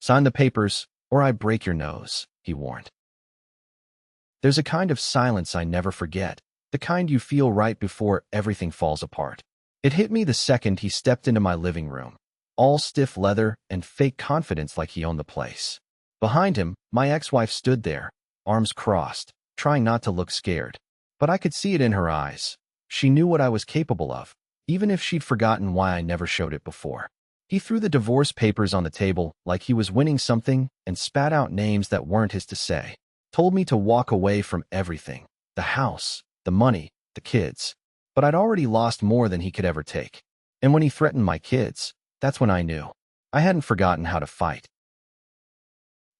Sign the papers, or I break your nose, he warned. There's a kind of silence I never forget, the kind you feel right before everything falls apart. It hit me the second he stepped into my living room, all stiff leather and fake confidence like he owned the place. Behind him, my ex-wife stood there, arms crossed, trying not to look scared. But I could see it in her eyes. She knew what I was capable of, even if she'd forgotten why I never showed it before. He threw the divorce papers on the table like he was winning something and spat out names that weren't his to say. Told me to walk away from everything, the house, the money, the kids. But I'd already lost more than he could ever take. And when he threatened my kids, that's when I knew. I hadn't forgotten how to fight.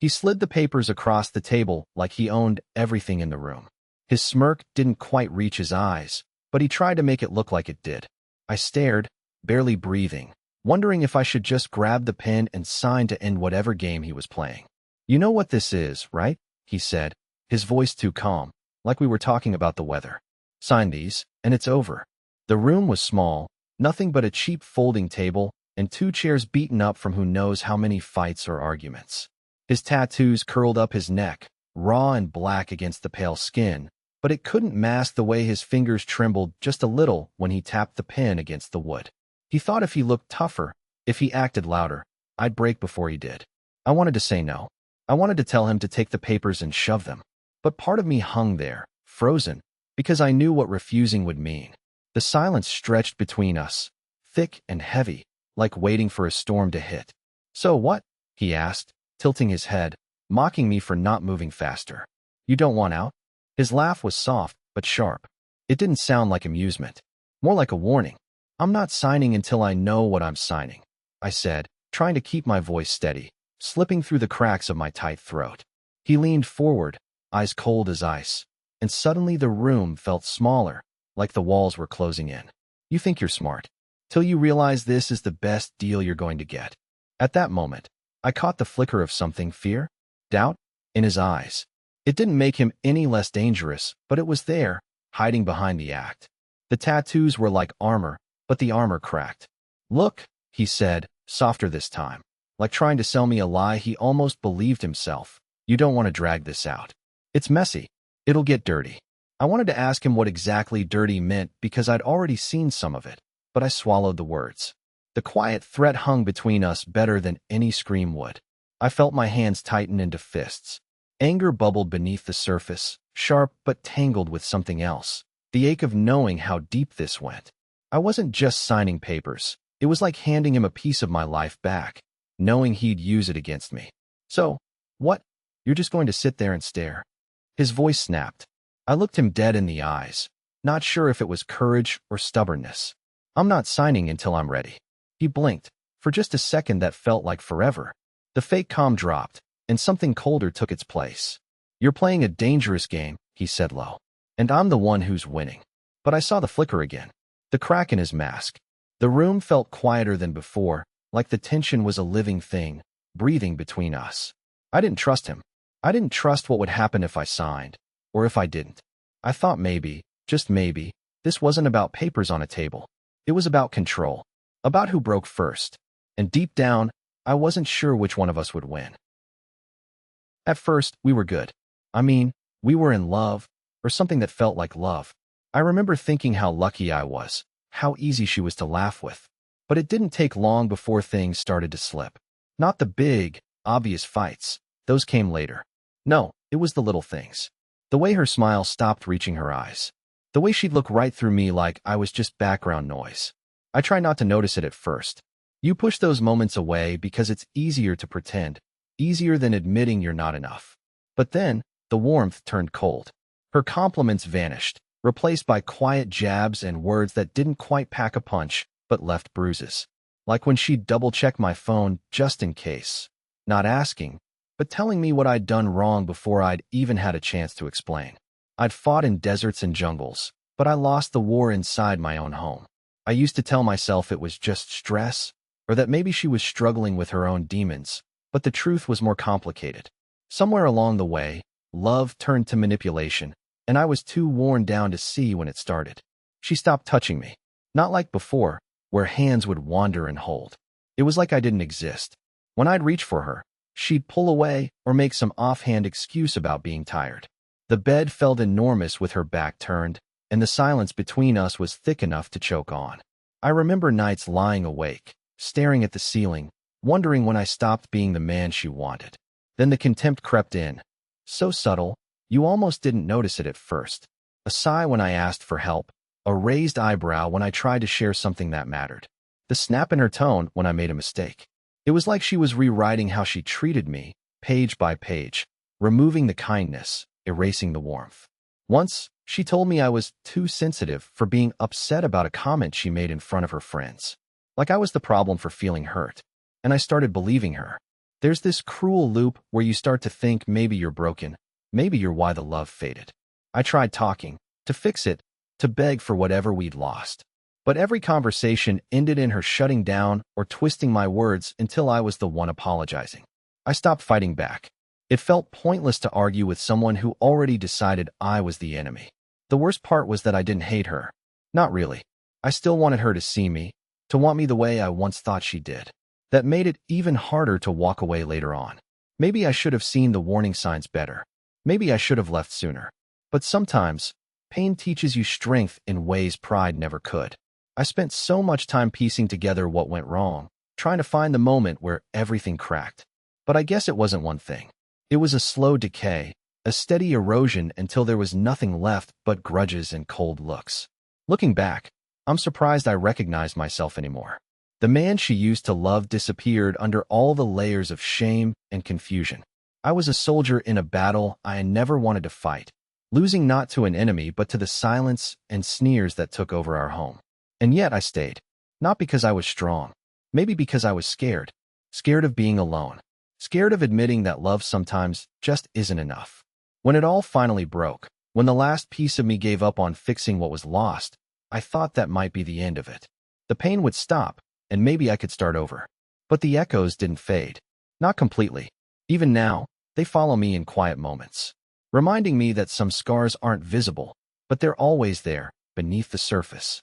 He slid the papers across the table like he owned everything in the room. His smirk didn't quite reach his eyes, but he tried to make it look like it did. I stared, barely breathing, wondering if I should just grab the pen and sign to end whatever game he was playing. You know what this is, right? He said, his voice too calm, like we were talking about the weather. Sign these, and it's over. The room was small, nothing but a cheap folding table and 2 chairs beaten up from who knows how many fights or arguments. His tattoos curled up his neck, raw and black against the pale skin, but it couldn't mask the way his fingers trembled just a little when he tapped the pen against the wood. He thought if he looked tougher, if he acted louder, I'd break before he did. I wanted to say no. I wanted to tell him to take the papers and shove them. But part of me hung there, frozen, because I knew what refusing would mean. The silence stretched between us, thick and heavy, like waiting for a storm to hit. So what? He asked, tilting his head, mocking me for not moving faster. You don't want out? His laugh was soft, but sharp. It didn't sound like amusement, more like a warning. I'm not signing until I know what I'm signing, I said, trying to keep my voice steady, slipping through the cracks of my tight throat. He leaned forward, eyes cold as ice, and suddenly the room felt smaller, like the walls were closing in. You think you're smart, till you realize this is the best deal you're going to get. At that moment, I caught the flicker of something, fear, doubt, in his eyes. It didn't make him any less dangerous, but it was there, hiding behind the act. The tattoos were like armor, but the armor cracked. Look, he said, softer this time. Like trying to sell me a lie he almost believed himself. You don't want to drag this out. It's messy. It'll get dirty. I wanted to ask him what exactly dirty meant because I'd already seen some of it, but I swallowed the words. The quiet threat hung between us better than any scream would. I felt my hands tighten into fists. Anger bubbled beneath the surface, sharp but tangled with something else. The ache of knowing how deep this went. I wasn't just signing papers. It was like handing him a piece of my life back, knowing he'd use it against me. So, what? You're just going to sit there and stare? His voice snapped. I looked him dead in the eyes, not sure if it was courage or stubbornness. I'm not signing until I'm ready. He blinked. For just a second that felt like forever. The fake calm dropped, and something colder took its place. You're playing a dangerous game, he said low. And I'm the one who's winning. But I saw the flicker again. The crack in his mask. The room felt quieter than before, like the tension was a living thing, breathing between us. I didn't trust him. I didn't trust what would happen if I signed, or if I didn't. I thought maybe, just maybe, this wasn't about papers on a table. It was about control, about who broke first. And deep down, I wasn't sure which one of us would win. At first, we were good. I mean, we were in love, or something that felt like love. I remember thinking how lucky I was, how easy she was to laugh with. But it didn't take long before things started to slip. Not the big, obvious fights. Those came later. No, it was the little things. The way her smile stopped reaching her eyes. The way she'd look right through me like I was just background noise. I try not to notice it at first. You push those moments away because it's easier to pretend, easier than admitting you're not enough. But then, the warmth turned cold. Her compliments vanished, replaced by quiet jabs and words that didn't quite pack a punch, but left bruises. Like when she'd double-check my phone just in case. Not asking, but telling me what I'd done wrong before I'd even had a chance to explain. I'd fought in deserts and jungles, but I lost the war inside my own home. I used to tell myself it was just stress, or that maybe she was struggling with her own demons, but the truth was more complicated. Somewhere along the way, love turned to manipulation, and I was too worn down to see when it started. She stopped touching me. Not like before, where hands would wander and hold. It was like I didn't exist. When I'd reach for her, she'd pull away or make some offhand excuse about being tired. The bed felt enormous with her back turned, and the silence between us was thick enough to choke on. I remember nights lying awake, staring at the ceiling, wondering when I stopped being the man she wanted. Then the contempt crept in. So subtle, you almost didn't notice it at first. A sigh when I asked for help, a raised eyebrow when I tried to share something that mattered. The snap in her tone when I made a mistake. It was like she was rewriting how she treated me, page by page, removing the kindness, erasing the warmth. Once, she told me I was too sensitive for being upset about a comment she made in front of her friends. Like I was the problem for feeling hurt. And I started believing her. There's this cruel loop where you start to think maybe you're broken, maybe you're why the love faded. I tried talking, to fix it, to beg for whatever we'd lost. But every conversation ended in her shutting down or twisting my words until I was the one apologizing. I stopped fighting back. It felt pointless to argue with someone who already decided I was the enemy. The worst part was that I didn't hate her. Not really. I still wanted her to see me, to want me the way I once thought she did. That made it even harder to walk away later on. Maybe I should have seen the warning signs better. Maybe I should have left sooner. But sometimes, pain teaches you strength in ways pride never could. I spent so much time piecing together what went wrong, trying to find the moment where everything cracked. But I guess it wasn't one thing. It was a slow decay, a steady erosion until there was nothing left but grudges and cold looks. Looking back, I'm surprised I recognized myself anymore. The man she used to love disappeared under all the layers of shame and confusion. I was a soldier in a battle I never wanted to fight, losing not to an enemy but to the silence and sneers that took over our home. And yet I stayed, not because I was strong, maybe because I was scared. Scared of being alone, scared of admitting that love sometimes just isn't enough. When it all finally broke, when the last piece of me gave up on fixing what was lost, I thought that might be the end of it. The pain would stop, and maybe I could start over. But the echoes didn't fade. Not completely. Even now, they follow me in quiet moments, reminding me that some scars aren't visible, but they're always there, beneath the surface.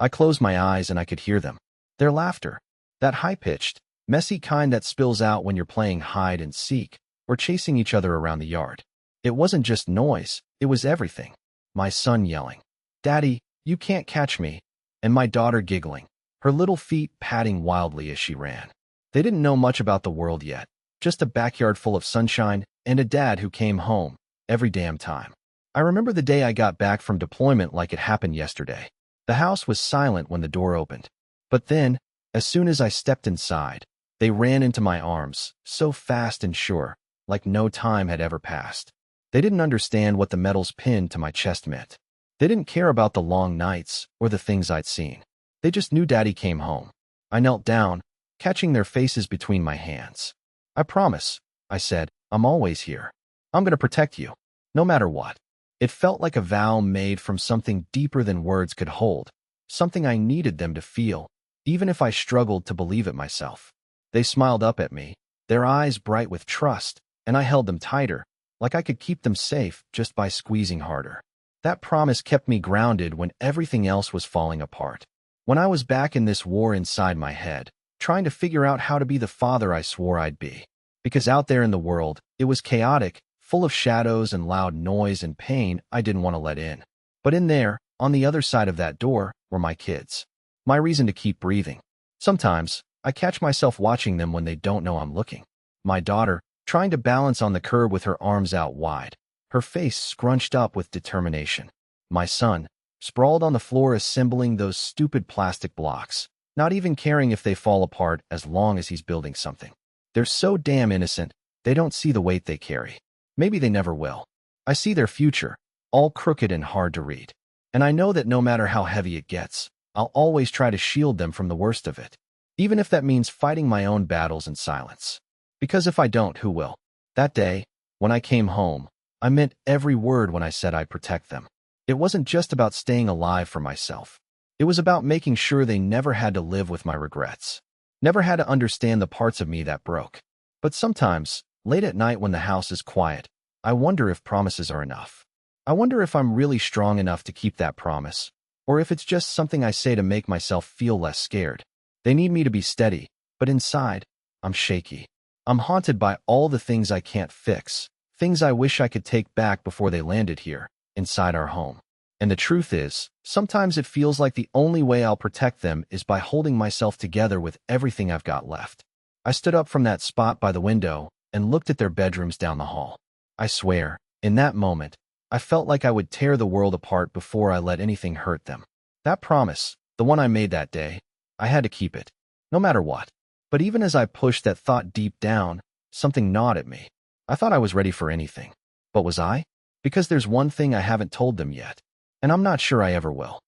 I closed my eyes and I could hear them. Their laughter. That high-pitched, messy kind that spills out when you're playing hide and seek, or chasing each other around the yard. It wasn't just noise, it was everything. My son yelling, "Daddy, you can't catch me," and my daughter giggling, her little feet patting wildly as she ran. They didn't know much about the world yet, just a backyard full of sunshine and a dad who came home every damn time. I remember the day I got back from deployment like it happened yesterday. The house was silent when the door opened. But then, as soon as I stepped inside, they ran into my arms, so fast and sure, like no time had ever passed. They didn't understand what the metals pinned to my chest meant. They didn't care about the long nights or the things I'd seen. They just knew Daddy came home. I knelt down, catching their faces between my hands. "I promise," I said, "I'm always here. I'm going to protect you, no matter what." It felt like a vow made from something deeper than words could hold, something I needed them to feel, even if I struggled to believe it myself. They smiled up at me, their eyes bright with trust, and I held them tighter, like I could keep them safe just by squeezing harder. That promise kept me grounded when everything else was falling apart. When I was back in this war inside my head, trying to figure out how to be the father I swore I'd be. Because out there in the world, it was chaotic, full of shadows and loud noise and pain I didn't want to let in. But in there, on the other side of that door, were my kids. My reason to keep breathing. Sometimes, I catch myself watching them when they don't know I'm looking. My daughter, trying to balance on the curb with her arms out wide, her face scrunched up with determination. My son, sprawled on the floor assembling those stupid plastic blocks, not even caring if they fall apart as long as he's building something. They're so damn innocent, they don't see the weight they carry. Maybe they never will. I see their future, all crooked and hard to read. And I know that no matter how heavy it gets, I'll always try to shield them from the worst of it, even if that means fighting my own battles in silence. Because if I don't, who will? That day, when I came home, I meant every word when I said I'd protect them. It wasn't just about staying alive for myself. It was about making sure they never had to live with my regrets, never had to understand the parts of me that broke. But sometimes, late at night when the house is quiet, I wonder if promises are enough. I wonder if I'm really strong enough to keep that promise, or if it's just something I say to make myself feel less scared. They need me to be steady, but inside, I'm shaky. I'm haunted by all the things I can't fix, things I wish I could take back before they landed here, inside our home. And the truth is, sometimes it feels like the only way I'll protect them is by holding myself together with everything I've got left. I stood up from that spot by the window and looked at their bedrooms down the hall. I swear, in that moment, I felt like I would tear the world apart before I let anything hurt them. That promise, the one I made that day, I had to keep it, no matter what. But even as I pushed that thought deep down, something gnawed at me. I thought I was ready for anything. But was I? Because there's one thing I haven't told them yet, and I'm not sure I ever will.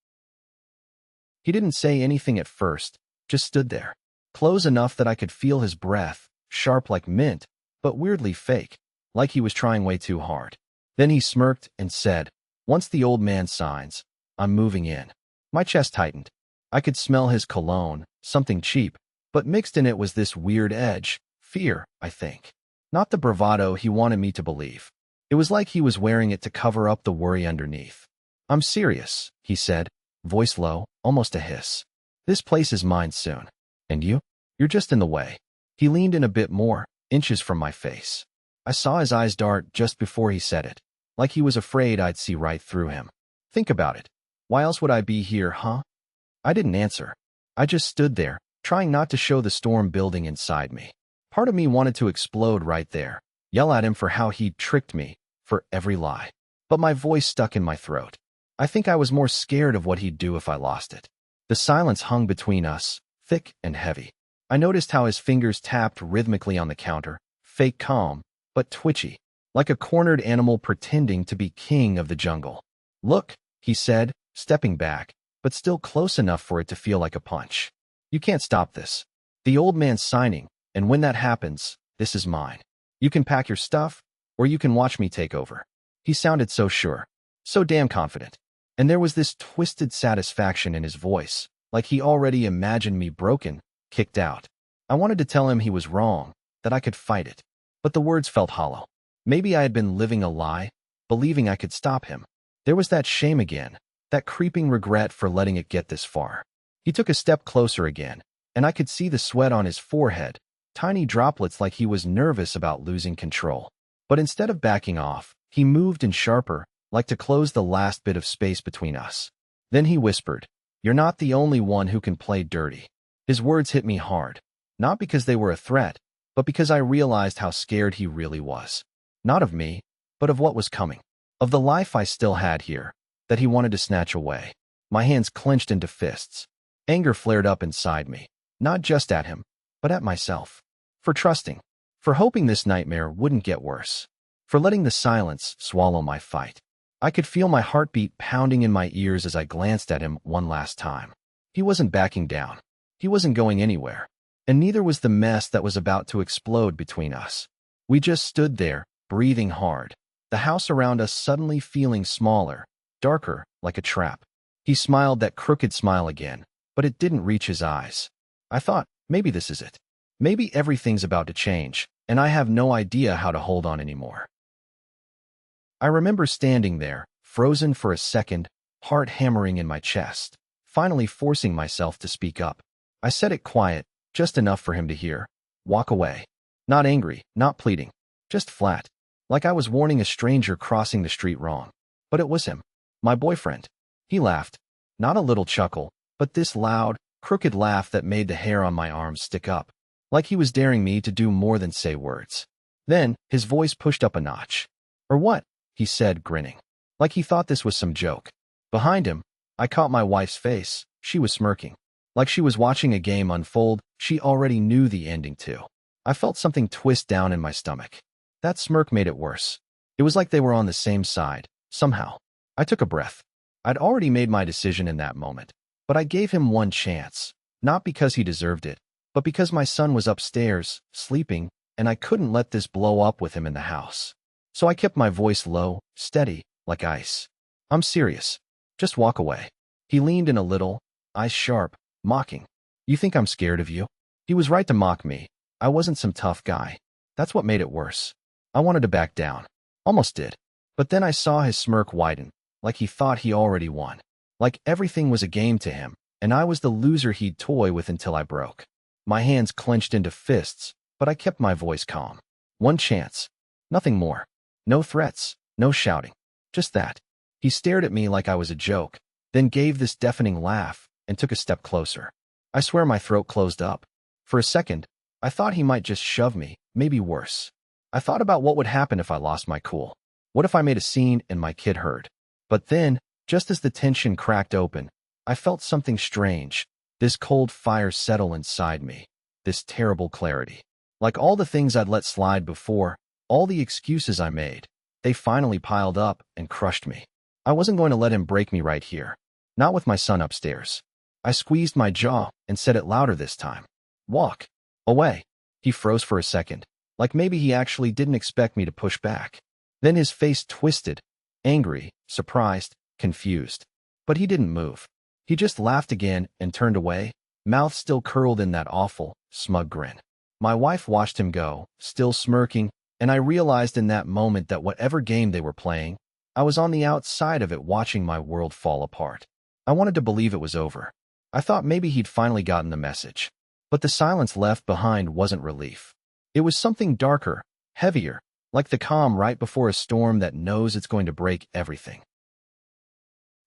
He didn't say anything at first, just stood there, close enough that I could feel his breath, sharp like mint, but weirdly fake, like he was trying way too hard. Then he smirked and said, "Once the old man signs, I'm moving in." My chest tightened. I could smell his cologne, something cheap, but mixed in it was this weird edge, fear, I think. Not the bravado he wanted me to believe. It was like he was wearing it to cover up the worry underneath. "I'm serious," he said, voice low, almost a hiss. "This place is mine soon. And you? You're just in the way." He leaned in a bit more, inches from my face. I saw his eyes dart just before he said it, like he was afraid I'd see right through him. Think about it. Why else would I be here, huh? I didn't answer. I just stood there, trying not to show the storm building inside me. Part of me wanted to explode right there, yell at him for how he'd tricked me, for every lie. But my voice stuck in my throat. I think I was more scared of what he'd do if I lost it. The silence hung between us, thick and heavy. I noticed how his fingers tapped rhythmically on the counter, fake calm, but twitchy, like a cornered animal pretending to be king of the jungle. "Look," he said, stepping back, but still close enough for it to feel like a punch. "You can't stop this. The old man's signing, and when that happens, this is mine. You can pack your stuff, or you can watch me take over." He sounded so sure, so damn confident. And there was this twisted satisfaction in his voice, like he already imagined me broken, kicked out. I wanted to tell him he was wrong, that I could fight it. But the words felt hollow. Maybe I had been living a lie, believing I could stop him. There was that shame again, that creeping regret for letting it get this far. He took a step closer again, and I could see the sweat on his forehead, tiny droplets like he was nervous about losing control. But instead of backing off, he moved in sharper, like to close the last bit of space between us. Then he whispered, "You're not the only one who can play dirty." His words hit me hard, not because they were a threat, but because I realized how scared he really was. Not of me, but of what was coming. Of the life I still had here, that he wanted to snatch away. My hands clenched into fists. Anger flared up inside me, not just at him, but at myself. For trusting, for hoping this nightmare wouldn't get worse, for letting the silence swallow my fight. I could feel my heartbeat pounding in my ears as I glanced at him one last time. He wasn't backing down. He wasn't going anywhere. And neither was the mess that was about to explode between us. We just stood there, breathing hard, the house around us suddenly feeling smaller, darker, like a trap. He smiled that crooked smile again, but it didn't reach his eyes. I thought, maybe this is it. Maybe everything's about to change, and I have no idea how to hold on anymore. I remember standing there, frozen for a second, heart hammering in my chest, finally forcing myself to speak up. I said it quiet, just enough for him to hear. "Walk away." Not angry, not pleading, just flat, like I was warning a stranger crossing the street wrong. But it was him, my boyfriend. He laughed, not a little chuckle, but this loud, crooked laugh that made the hair on my arms stick up, like he was daring me to do more than say words. Then, his voice pushed up a notch. "Or what?" he said, grinning, like he thought this was some joke. Behind him, I caught my wife's face. She was smirking, like she was watching a game unfold she already knew the ending to. I felt something twist down in my stomach. That smirk made it worse. It was like they were on the same side, somehow. I took a breath. I'd already made my decision in that moment, but I gave him one chance, not because he deserved it, but because my son was upstairs, sleeping, and I couldn't let this blow up with him in the house. So I kept my voice low, steady, like ice. "I'm serious. Just walk away." He leaned in a little, eyes sharp, mocking. "You think I'm scared of you?" He was right to mock me. I wasn't some tough guy. That's what made it worse. I wanted to back down. Almost did. But then I saw his smirk widen, like he thought he already won. Like everything was a game to him, and I was the loser he'd toy with until I broke. My hands clenched into fists, but I kept my voice calm. One chance. Nothing more. No threats, no shouting. Just that. He stared at me like I was a joke, then gave this deafening laugh and took a step closer. I swear my throat closed up. For a second, I thought he might just shove me, maybe worse. I thought about what would happen if I lost my cool. What if I made a scene and my kid heard? But then, just as the tension cracked open, I felt something strange. This cold fire settle inside me. This terrible clarity. Like all the things I'd let slide before, all the excuses I made, they finally piled up and crushed me. I wasn't going to let him break me right here. Not with my son upstairs. I squeezed my jaw and said it louder this time. Walk. Away. He froze for a second, like maybe he actually didn't expect me to push back. Then his face twisted, angry, surprised, confused. But he didn't move. He just laughed again and turned away, mouth still curled in that awful, smug grin. My wife watched him go, still smirking, and I realized in that moment that whatever game they were playing, I was on the outside of it watching my world fall apart. I wanted to believe it was over. I thought maybe he'd finally gotten the message. But the silence left behind wasn't relief. It was something darker, heavier, like the calm right before a storm that knows it's going to break everything.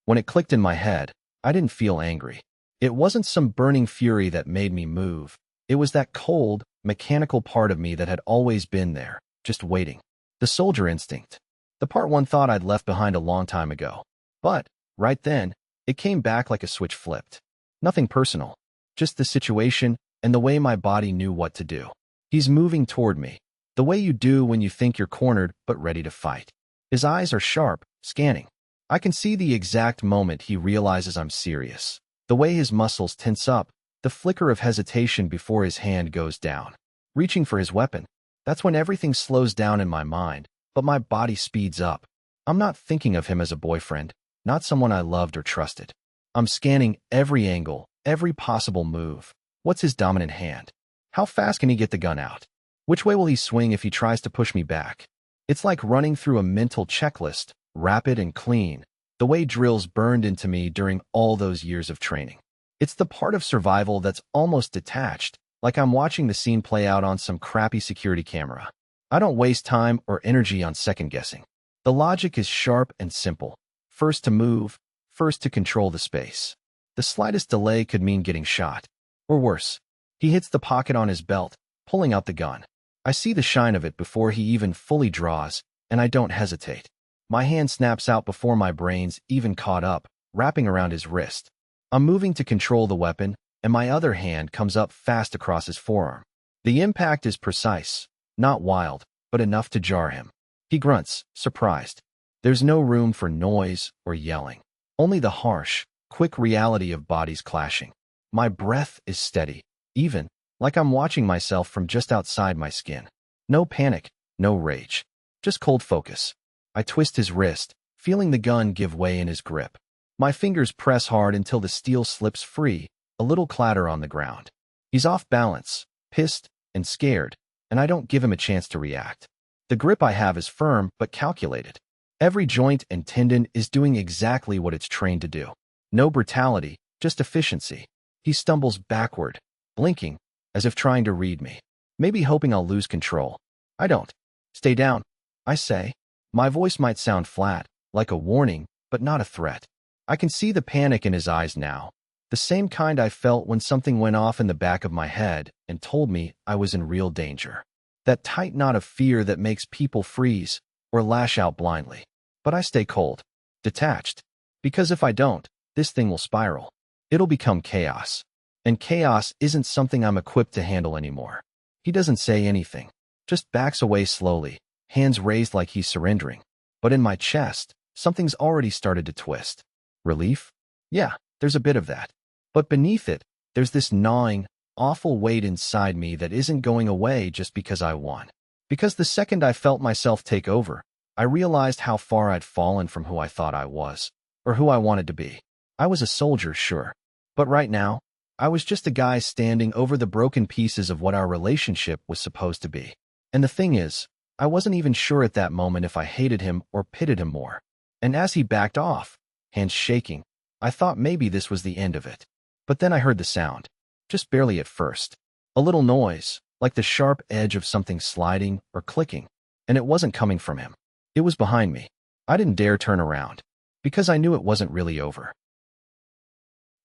When it clicked in my head, I didn't feel angry. It wasn't some burning fury that made me move. It was that cold, mechanical part of me that had always been there, just waiting. The soldier instinct. The part one thought I'd left behind a long time ago. But, right then, it came back like a switch flipped. Nothing personal. Just the situation and the way my body knew what to do. He's moving toward me. The way you do when you think you're cornered but ready to fight. His eyes are sharp, scanning. I can see the exact moment he realizes I'm serious. The way his muscles tense up, the flicker of hesitation before his hand goes down. Reaching for his weapon. That's when everything slows down in my mind, but my body speeds up. I'm not thinking of him as a boyfriend, not someone I loved or trusted. I'm scanning every angle, every possible move. What's his dominant hand? How fast can he get the gun out? Which way will he swing if he tries to push me back? It's like running through a mental checklist, rapid and clean, the way drills burned into me during all those years of training. It's the part of survival that's almost detached, like I'm watching the scene play out on some crappy security camera. I don't waste time or energy on second-guessing. The logic is sharp and simple. First to move, first to control the space. The slightest delay could mean getting shot. Or worse, he hits the pocket on his belt, pulling out the gun. I see the shine of it before he even fully draws, and I don't hesitate. My hand snaps out before my brain's even caught up, wrapping around his wrist. I'm moving to control the weapon, and my other hand comes up fast across his forearm. The impact is precise, not wild, but enough to jar him. He grunts, surprised. There's no room for noise or yelling. Only the harsh, quick reality of bodies clashing. My breath is steady, even, like I'm watching myself from just outside my skin. No panic, no rage. Just cold focus. I twist his wrist, feeling the gun give way in his grip. My fingers press hard until the steel slips free, a little clatter on the ground. He's off balance, pissed, and scared, and I don't give him a chance to react. The grip I have is firm but calculated. Every joint and tendon is doing exactly what it's trained to do. No brutality, just efficiency. He stumbles backward, blinking, as if trying to read me. Maybe hoping I'll lose control. I don't. Stay down, I say. My voice might sound flat, like a warning, but not a threat. I can see the panic in his eyes now. The same kind I felt when something went off in the back of my head and told me I was in real danger. That tight knot of fear that makes people freeze or lash out blindly. But I stay cold, detached. Because if I don't, this thing will spiral. It'll become chaos. And chaos isn't something I'm equipped to handle anymore. He doesn't say anything, just backs away slowly, hands raised like he's surrendering. But in my chest, something's already started to twist. Relief? Yeah, there's a bit of that. But beneath it, there's this gnawing, awful weight inside me that isn't going away just because I won. Because the second I felt myself take over, I realized how far I'd fallen from who I thought I was, or who I wanted to be. I was a soldier, sure. But right now, I was just a guy standing over the broken pieces of what our relationship was supposed to be. And the thing is, I wasn't even sure at that moment if I hated him or pitied him more. And as he backed off, hands shaking, I thought maybe this was the end of it. But then I heard the sound. Just barely at first. A little noise, like the sharp edge of something sliding or clicking, and it wasn't coming from him. It was behind me. I didn't dare turn around, because I knew it wasn't really over.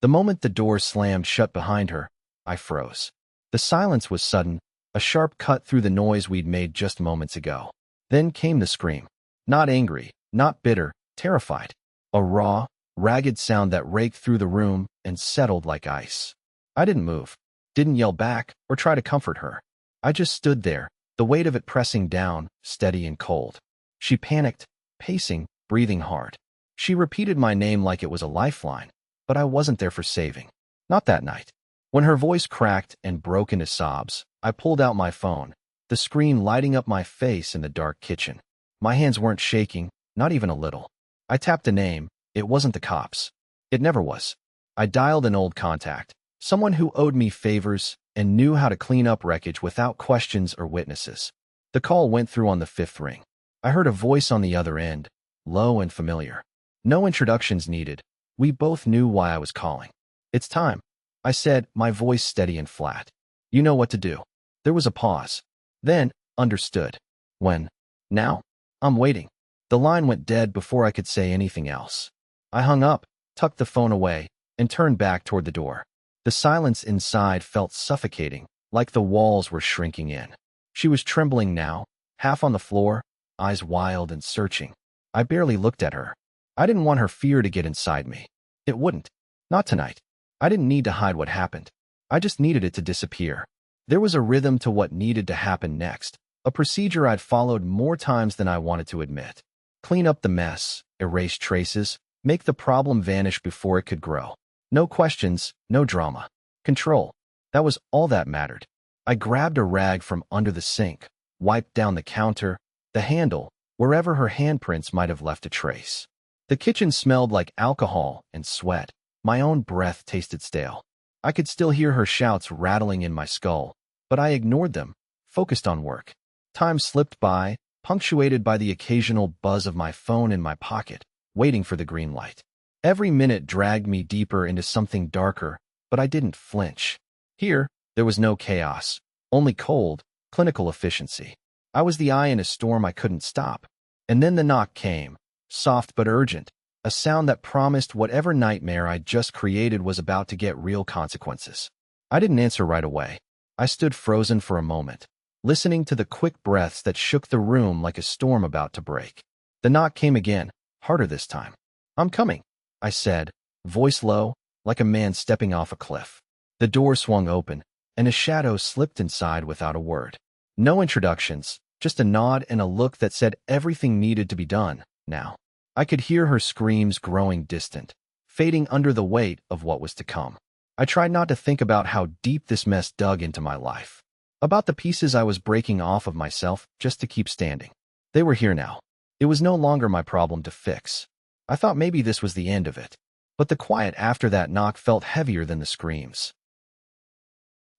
The moment the door slammed shut behind her, I froze. The silence was sudden, a sharp cut through the noise we'd made just moments ago. Then came the scream. Not angry, not bitter, terrified. A raw, ragged sound that raked through the room and settled like ice. I didn't move, didn't yell back or try to comfort her. I just stood there, the weight of it pressing down, steady and cold. She panicked, pacing, breathing hard. She repeated my name like it was a lifeline, but I wasn't there for saving. Not that night. When her voice cracked and broke into sobs, I pulled out my phone, the screen lighting up my face in the dark kitchen. My hands weren't shaking, not even a little. I tapped a name. It wasn't the cops. It never was. I dialed an old contact, someone who owed me favors and knew how to clean up wreckage without questions or witnesses. The call went through on the 5th ring. I heard a voice on the other end, low and familiar. No introductions needed. We both knew why I was calling. It's time, I said, my voice steady and flat. You know what to do. There was a pause. Then, understood. When? Now? I'm waiting. The line went dead before I could say anything else. I hung up, tucked the phone away, and turned back toward the door. The silence inside felt suffocating, like the walls were shrinking in. She was trembling now, half on the floor, eyes wild and searching. I barely looked at her. I didn't want her fear to get inside me. It wouldn't. Not tonight. I didn't need to hide what happened. I just needed it to disappear. There was a rhythm to what needed to happen next, a procedure I'd followed more times than I wanted to admit. Clean up the mess, erase traces, make the problem vanish before it could grow. No questions, no drama. Control. That was all that mattered. I grabbed a rag from under the sink, wiped down the counter, the handle, wherever her handprints might have left a trace. The kitchen smelled like alcohol and sweat. My own breath tasted stale. I could still hear her shouts rattling in my skull, but I ignored them, focused on work. Time slipped by, punctuated by the occasional buzz of my phone in my pocket, waiting for the green light. Every minute dragged me deeper into something darker, but I didn't flinch. Here, there was no chaos, only cold, clinical efficiency. I was the eye in a storm I couldn't stop. And then the knock came, soft but urgent, a sound that promised whatever nightmare I'd just created was about to get real consequences. I didn't answer right away. I stood frozen for a moment, listening to the quick breaths that shook the room like a storm about to break. The knock came again, harder this time. I'm coming, I said, voice low, like a man stepping off a cliff. The door swung open, and a shadow slipped inside without a word. No introductions, just a nod and a look that said everything needed to be done, now. I could hear her screams growing distant, fading under the weight of what was to come. I tried not to think about how deep this mess dug into my life, about the pieces I was breaking off of myself just to keep standing. They were here now. It was no longer my problem to fix. I thought maybe this was the end of it, but the quiet after that knock felt heavier than the screams.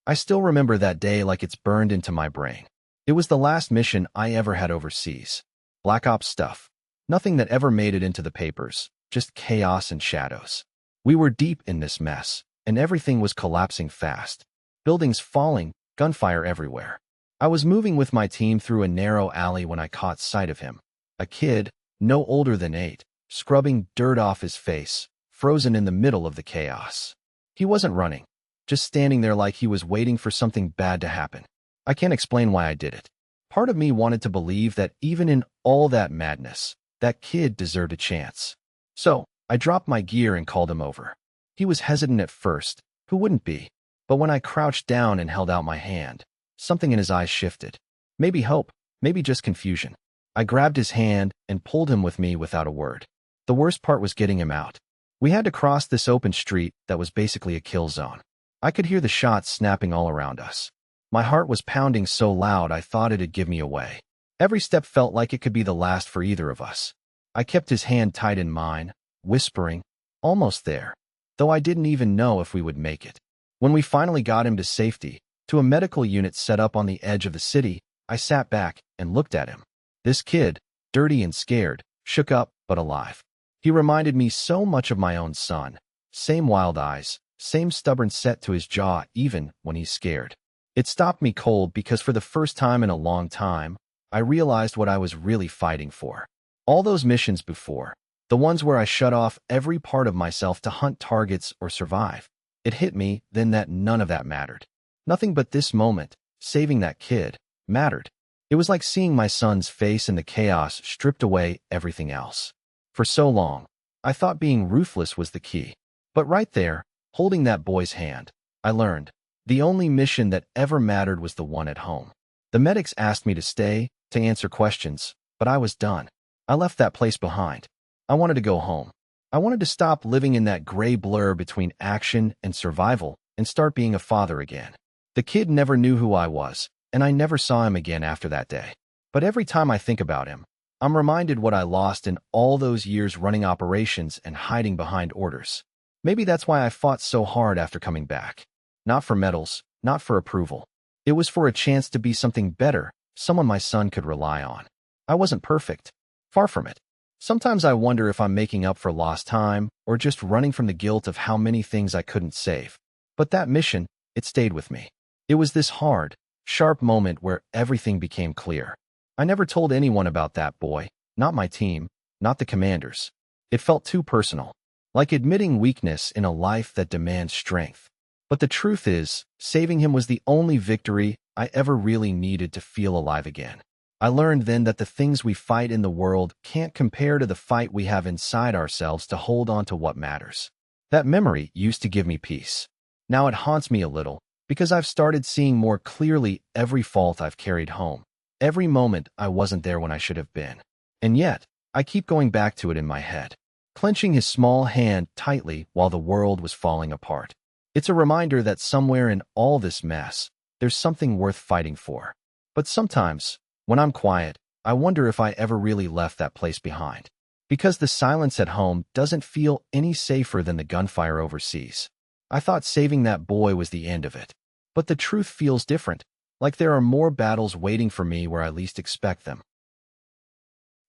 I still remember that day like it's burned into my brain. It was the last mission I ever had overseas. Black Ops stuff. Nothing that ever made it into the papers, just chaos and shadows. We were deep in this mess, and everything was collapsing fast. Buildings falling, gunfire everywhere. I was moving with my team through a narrow alley when I caught sight of him. A kid, no older than 8, scrubbing dirt off his face, frozen in the middle of the chaos. He wasn't running, just standing there like he was waiting for something bad to happen. I can't explain why I did it. Part of me wanted to believe that even in all that madness, that kid deserved a chance. So, I dropped my gear and called him over. He was hesitant at first, who wouldn't be? But when I crouched down and held out my hand, something in his eyes shifted. Maybe hope, maybe just confusion. I grabbed his hand and pulled him with me without a word. The worst part was getting him out. We had to cross this open street that was basically a kill zone. I could hear the shots snapping all around us. My heart was pounding so loud I thought it'd give me away. Every step felt like it could be the last for either of us. I kept his hand tight in mine, whispering, almost there, though I didn't even know if we would make it. When we finally got him to safety, to a medical unit set up on the edge of the city, I sat back and looked at him. This kid, dirty and scared, shook up but alive. He reminded me so much of my own son. Same wild eyes, same stubborn set to his jaw even when he's scared. It stopped me cold because for the first time in a long time, I realized what I was really fighting for. All those missions before, the ones where I shut off every part of myself to hunt targets or survive, it hit me then that none of that mattered. Nothing but this moment, saving that kid, mattered. It was like seeing my son's face in the chaos stripped away everything else. For so long, I thought being ruthless was the key. But right there, holding that boy's hand, I learned the only mission that ever mattered was the one at home. The medics asked me to stay, to answer questions, but I was done. I left that place behind. I wanted to go home. I wanted to stop living in that gray blur between action and survival and start being a father again. The kid never knew who I was, and I never saw him again after that day. But every time I think about him, I'm reminded what I lost in all those years running operations and hiding behind orders. Maybe that's why I fought so hard after coming back. Not for medals, not for approval. It was for a chance to be something better, someone my son could rely on. I wasn't perfect. Far from it. Sometimes I wonder if I'm making up for lost time or just running from the guilt of how many things I couldn't save. But that mission, it stayed with me. It was this hard, sharp moment where everything became clear. I never told anyone about that boy, not my team, not the commanders. It felt too personal, like admitting weakness in a life that demands strength. But the truth is, saving him was the only victory I ever really needed to feel alive again. I learned then that the things we fight in the world can't compare to the fight we have inside ourselves to hold on to what matters. That memory used to give me peace. Now it haunts me a little, because I've started seeing more clearly every fault I've carried home, every moment I wasn't there when I should have been. And yet, I keep going back to it in my head, clenching his small hand tightly while the world was falling apart. It's a reminder that somewhere in all this mess, there's something worth fighting for. But sometimes, when I'm quiet, I wonder if I ever really left that place behind. Because the silence at home doesn't feel any safer than the gunfire overseas. I thought saving that boy was the end of it. But the truth feels different, like there are more battles waiting for me where I least expect them.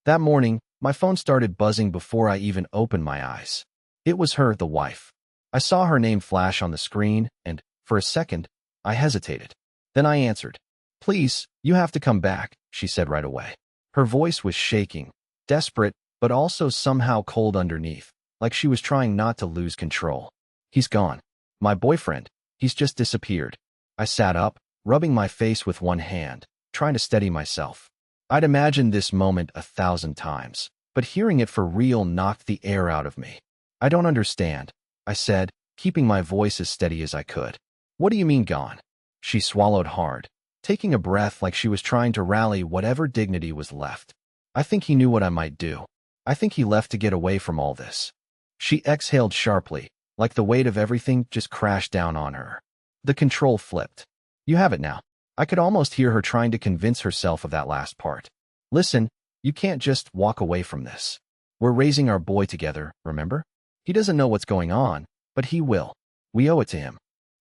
That morning, my phone started buzzing before I even opened my eyes. It was her, the wife. I saw her name flash on the screen, and, for a second, I hesitated. Then I answered. "Please, you have to come back," she said right away. Her voice was shaking, desperate, but also somehow cold underneath, like she was trying not to lose control. "He's gone. My boyfriend. He's just disappeared." I sat up, rubbing my face with one hand, trying to steady myself. I'd imagined this moment 1,000 times, but hearing it for real knocked the air out of me. "I don't understand," I said, keeping my voice as steady as I could. "What do you mean gone?" She swallowed hard, taking a breath like she was trying to rally whatever dignity was left. "I think he knew what I might do. I think he left to get away from all this." She exhaled sharply, like the weight of everything just crashed down on her. The control flipped. "You have it now." I could almost hear her trying to convince herself of that last part. "Listen, you can't just walk away from this. We're raising our boy together, remember? He doesn't know what's going on, but he will. We owe it to him."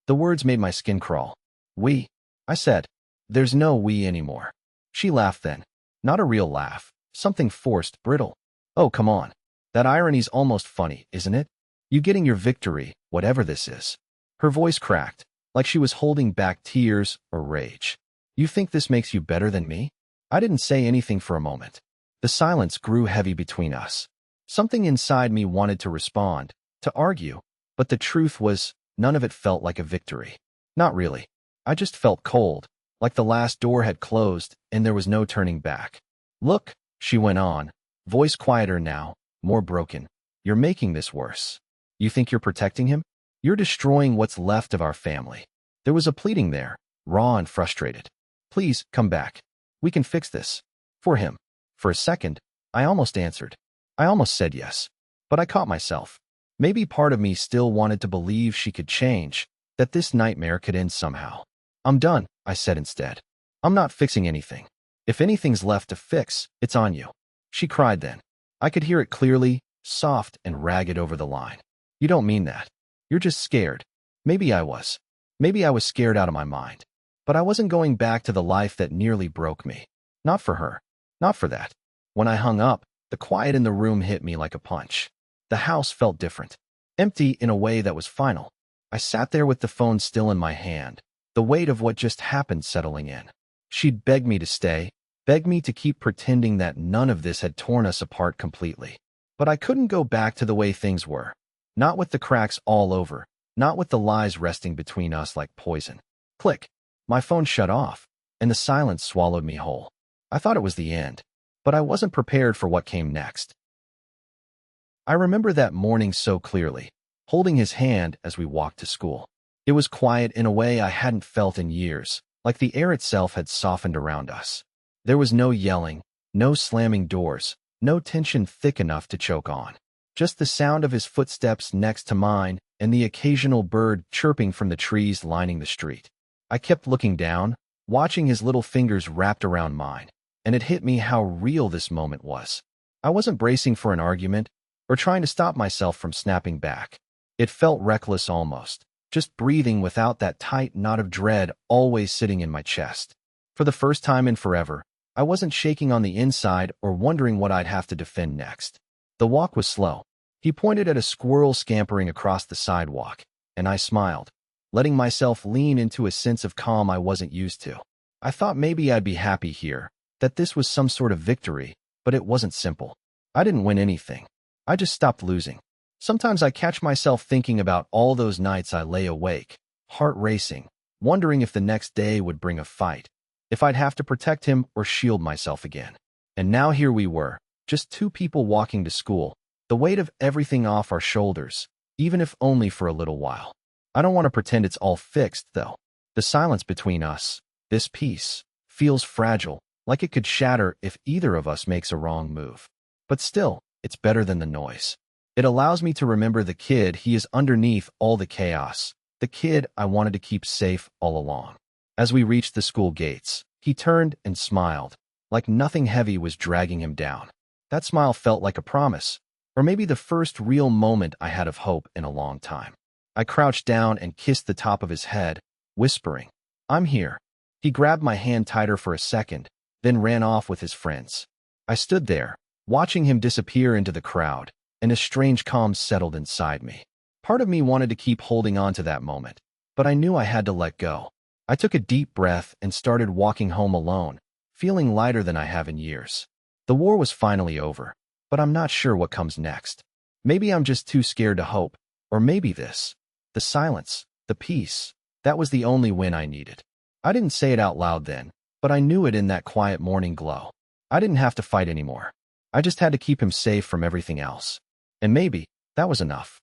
The words made my skin crawl. "We," I said. "There's no we anymore." She laughed then. Not a real laugh. Something forced, brittle. "Oh, come on. That irony's almost funny, isn't it? You getting your victory, whatever this is." Her voice cracked, like she was holding back tears or rage. "You think this makes you better than me?" I didn't say anything for a moment. The silence grew heavy between us. Something inside me wanted to respond, to argue, but the truth was, none of it felt like a victory. Not really. I just felt cold, like the last door had closed and there was no turning back. "Look," she went on, voice quieter now, more broken. "You're making this worse. You think you're protecting him? You're destroying what's left of our family." There was a pleading there, raw and frustrated. "Please, come back. We can fix this. For him." For a second, I almost answered. I almost said yes. But I caught myself. Maybe part of me still wanted to believe she could change, that this nightmare could end somehow. "I'm done," I said instead. "I'm not fixing anything. If anything's left to fix, it's on you." She cried then. I could hear it clearly, soft and ragged over the line. "You don't mean that. You're just scared." Maybe I was. Maybe I was scared out of my mind. But I wasn't going back to the life that nearly broke me. Not for her. Not for that. When I hung up, the quiet in the room hit me like a punch. The house felt different. Empty in a way that was final. I sat there with the phone still in my hand, the weight of what just happened settling in. She'd begged me to stay, begged me to keep pretending that none of this had torn us apart completely. But I couldn't go back to the way things were. Not with the cracks all over, not with the lies resting between us like poison. Click. My phone shut off, and the silence swallowed me whole. I thought it was the end, but I wasn't prepared for what came next. I remember that morning so clearly, holding his hand as we walked to school. It was quiet in a way I hadn't felt in years, like the air itself had softened around us. There was no yelling, no slamming doors, no tension thick enough to choke on. Just the sound of his footsteps next to mine and the occasional bird chirping from the trees lining the street. I kept looking down, watching his little fingers wrapped around mine, and it hit me how real this moment was. I wasn't bracing for an argument or trying to stop myself from snapping back. It felt reckless almost, just breathing without that tight knot of dread always sitting in my chest. For the first time in forever, I wasn't shaking on the inside or wondering what I'd have to defend next. The walk was slow. He pointed at a squirrel scampering across the sidewalk, and I smiled, letting myself lean into a sense of calm I wasn't used to. I thought maybe I'd be happy here, that this was some sort of victory, but it wasn't simple. I didn't win anything. I just stopped losing. Sometimes I catch myself thinking about all those nights I lay awake, heart racing, wondering if the next day would bring a fight, if I'd have to protect him or shield myself again. And now here we were, just two people walking to school, the weight of everything off our shoulders, even if only for a little while. I don't want to pretend it's all fixed, though. The silence between us, this peace, feels fragile, like it could shatter if either of us makes a wrong move. But still, it's better than the noise. It allows me to remember the kid he is underneath all the chaos, the kid I wanted to keep safe all along. As we reached the school gates, he turned and smiled, like nothing heavy was dragging him down. That smile felt like a promise, or maybe the first real moment I had of hope in a long time. I crouched down and kissed the top of his head, whispering, "I'm here." He grabbed my hand tighter for a second, then ran off with his friends. I stood there, watching him disappear into the crowd, and a strange calm settled inside me. Part of me wanted to keep holding on to that moment, but I knew I had to let go. I took a deep breath and started walking home alone, feeling lighter than I have in years. The war was finally over, but I'm not sure what comes next. Maybe I'm just too scared to hope, or maybe this. The silence, the peace, that was the only win I needed. I didn't say it out loud then, but I knew it in that quiet morning glow. I didn't have to fight anymore. I just had to keep him safe from everything else. And maybe that was enough.